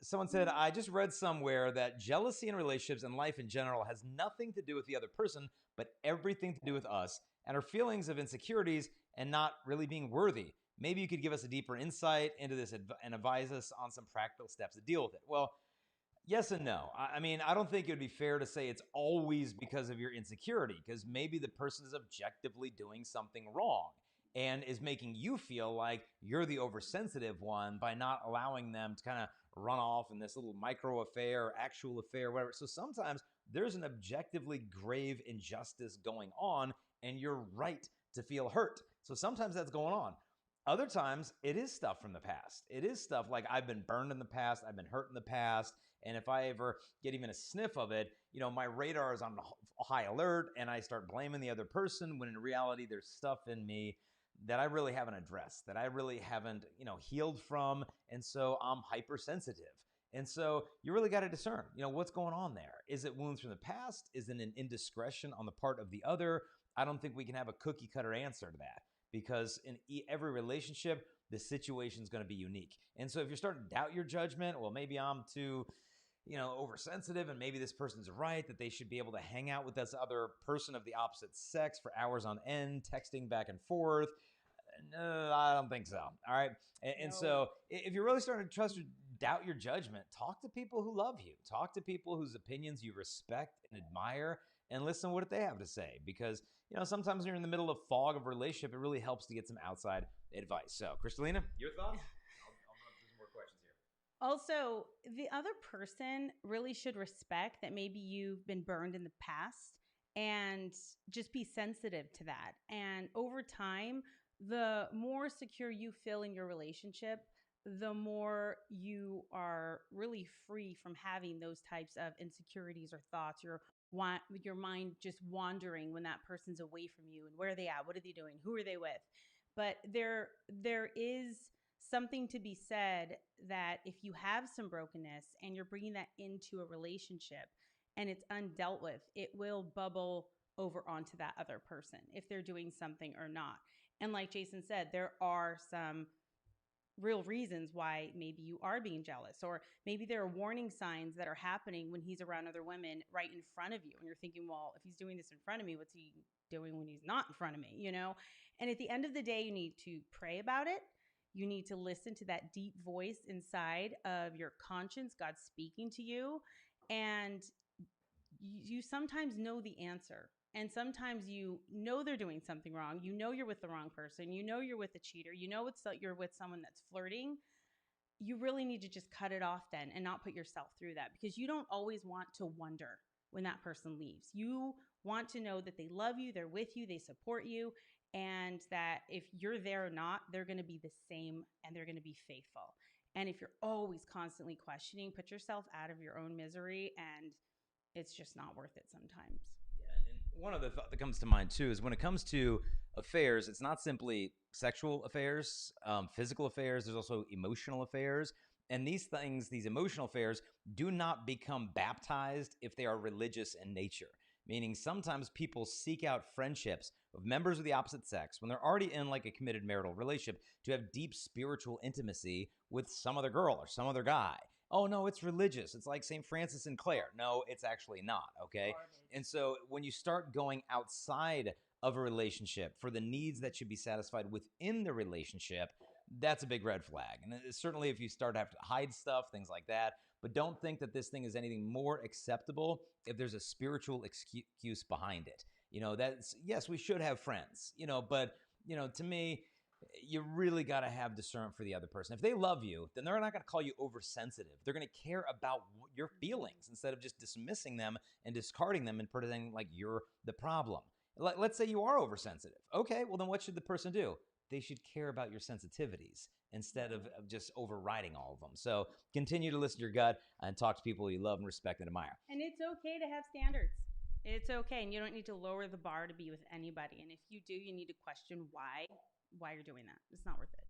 Someone said, I just read somewhere that jealousy in relationships and life in general has nothing to do with the other person, but everything to do with us and our feelings of insecurities and not really being worthy. Maybe you could give us a deeper insight into this and advise us on some practical steps to deal with it. Well, yes and no. I mean, I don't think it would be fair to say it's always because of your insecurity, because maybe the person is objectively doing something wrong and is making you feel like you're the oversensitive one by not allowing them to kind of run off in this little micro affair or actual affair, whatever. So sometimes there's an objectively grave injustice going on, and you're right to feel hurt. So sometimes that's going on. Other times, it is stuff from the past. It is stuff like I've been burned in the past, I've been hurt in the past, and if I ever get even a sniff of it, my radar is on high alert, and I start blaming the other person when in reality there's stuff in me that I really haven't addressed, that I really haven't, healed from, and so I'm hypersensitive. And so you really got to discern, what's going on there. Is it wounds from the past? Is it an indiscretion on the part of the other? I don't think we can have a cookie cutter answer to that, because in every relationship, the situation is going to be unique. And so if you're starting to doubt your judgment, well, maybe I'm too, oversensitive, and maybe this person's right, that they should be able to hang out with this other person of the opposite sex for hours on end, texting back and forth. No, I don't think so. All right. And so if you're really starting to trust or doubt your judgment, talk to people who love you. Talk to people whose opinions you respect and admire, and listen to what they have to say. Because, sometimes when you're in the middle of fog of a relationship, it really helps to get some outside advice. So, Kristalina, your thoughts? I'll run through some more questions here. Also, the other person really should respect that maybe you've been burned in the past, and just be sensitive to that. And over time, the more secure you feel in your relationship, the more you are really free from having those types of insecurities or thoughts, your mind just wandering when that person's away from you, and where are they at? What are they doing? Who are they with? But there is something to be said that if you have some brokenness and you're bringing that into a relationship and it's undealt with, it will bubble over onto that other person if they're doing something or not. And like Jason said, there are some real reasons why maybe you are being jealous, or maybe there are warning signs that are happening when he's around other women right in front of you. And you're thinking, well, if he's doing this in front of me, what's he doing when he's not in front of me? And at the end of the day, you need to pray about it. You need to listen to that deep voice inside of your conscience, God speaking to you. And you sometimes know the answer. And sometimes they're doing something wrong. You're with the wrong person. You're with a cheater. You're with someone that's flirting. You really need to just cut it off then, and not put yourself through that, because you don't always want to wonder when that person leaves. You want to know that they love you, they're with you, they support you, and that if you're there or not, they're going to be the same, and they're going to be faithful. And if you're always constantly questioning, put yourself out of your own misery, and it's just not worth it sometimes. Yeah, and one other thought that comes to mind too is when it comes to affairs, it's not simply sexual affairs, physical affairs. There's also emotional affairs. And these things, these emotional affairs, do not become baptized if they are religious in nature. Meaning sometimes people seek out friendships with members of the opposite sex when they're already in like a committed marital relationship to have deep spiritual intimacy with some other girl or some other guy. Oh, no, it's religious. It's like St. Francis and Clare. No, it's actually not, okay? And so when you start going outside of a relationship for the needs that should be satisfied within the relationship, that's a big red flag. And certainly if you start to have to hide stuff, things like that, but don't think that this thing is anything more acceptable if there's a spiritual excuse behind it. Yes, we should have friends, but, to me, you really got to have discernment for the other person. If they love you, then they're not going to call you oversensitive. They're going to care about your feelings instead of just dismissing them and discarding them and pretending like you're the problem. Let's say you are oversensitive. Okay, well then what should the person do? They should care about your sensitivities instead of just overriding all of them. So continue to listen to your gut and talk to people you love and respect and admire. And it's okay to have standards. It's okay. And you don't need to lower the bar to be with anybody. And if you do, you need to question why you're doing that. It's not worth it.